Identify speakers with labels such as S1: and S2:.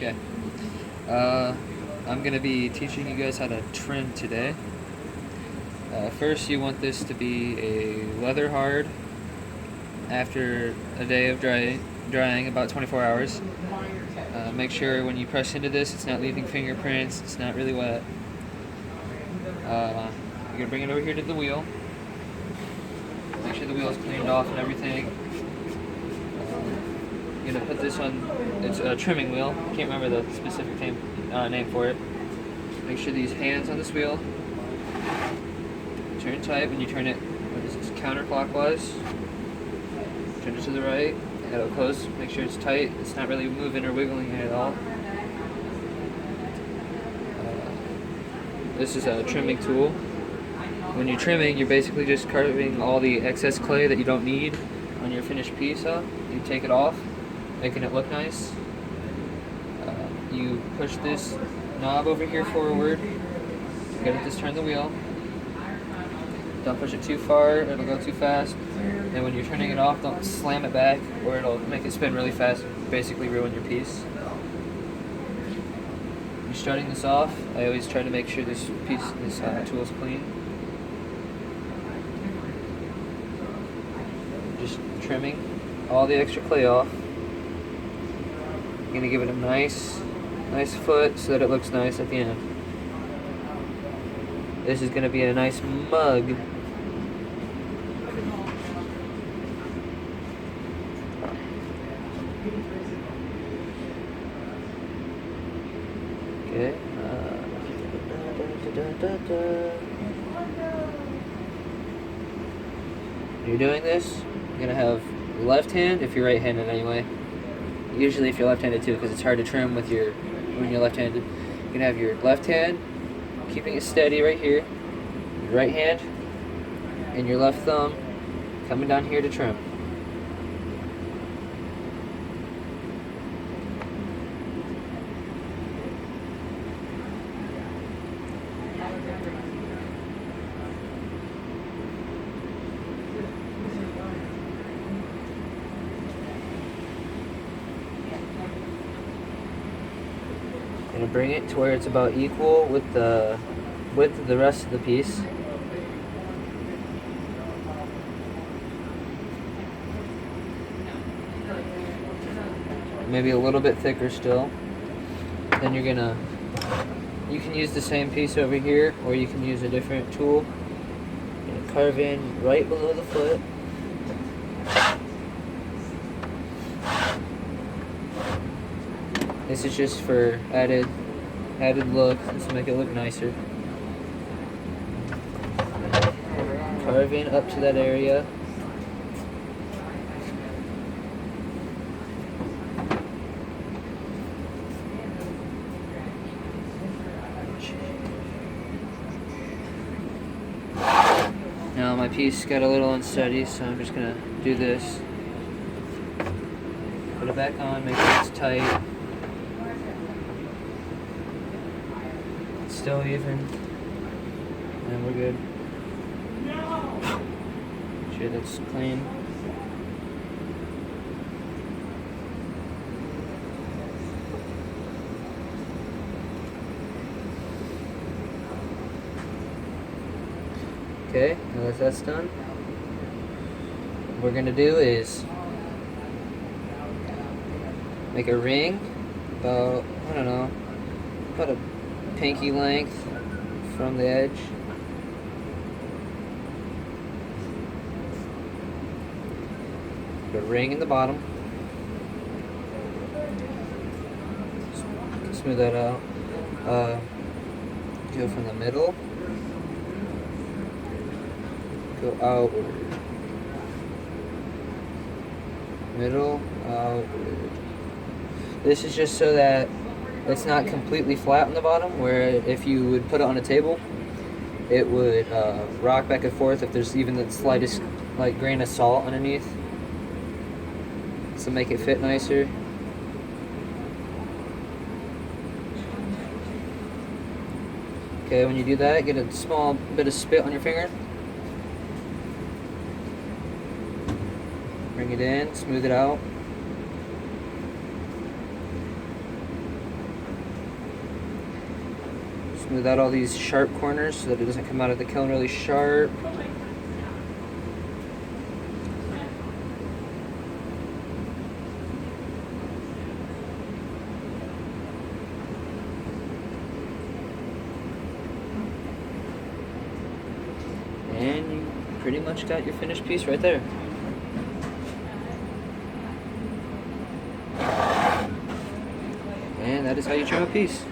S1: Okay. I'm going to be teaching you guys how to trim today. First, you want this to be a leather hard after a day of drying about 24 hours. Make sure when you press into this, it's not leaving fingerprints, it's not really wet. You're going to bring it over here to the wheel. Make sure the wheel is cleaned off and everything. You're going to put this on, it's a trimming wheel. I can't remember the specific name for it. Make sure these hands on this wheel turn tight when you turn it, counterclockwise. Turn it to the right, and it'll close. Make sure it's tight. It's not really moving or wiggling at all. This is a trimming tool. When you're trimming, you're basically just carving all the excess clay that you don't need on your finished piece up. You take it off, making it look nice. You push this knob over here forward. You gotta just turn the wheel. Don't push it too far, it'll go too fast. And when you're turning it off, don't slam it back or it'll make it spin really fast and basically ruin your piece. You're starting this off, I always try to make sure this tool is clean. Just trimming all the extra clay off. You're gonna give it a nice foot so that it looks nice at the end. This is gonna be a nice mug. Okay. You're doing this, you're gonna have left hand if you're right-handed anyway. Usually if you're left-handed too, because it's hard to trim when you're left-handed. You're gonna have your left hand keeping it steady right here, your right hand and your left thumb coming down here to trim. Gonna bring it to where it's about equal with the width of the rest of the piece. Maybe a little bit thicker still. Then you can use the same piece over here, or you can use a different tool. And carve in right below the foot. This is just for added look, just to make it look nicer. Carving up to that area. Now my piece got a little unsteady, so I'm just gonna do this. Put it back on, make sure it's tight. Still even, and we're good. Sure that's clean. Okay, now that that's done, what we're gonna do is make a ring about, I don't know, about a pinky length from the edge. Put a ring in the bottom. Smooth that out. Go from the middle. Go outward. Middle, outward. This is just so that it's not completely flat on the bottom, where if you would put it on a table, it would rock back and forth if there's even the slightest grain of salt underneath. So make it fit nicer. Okay, when you do that, get a small bit of spit on your finger. Bring it in, smooth it out. Smooth out all these sharp corners so that it doesn't come out of the kiln really sharp. And you pretty much got your finished piece right there. And that is how you trim a piece.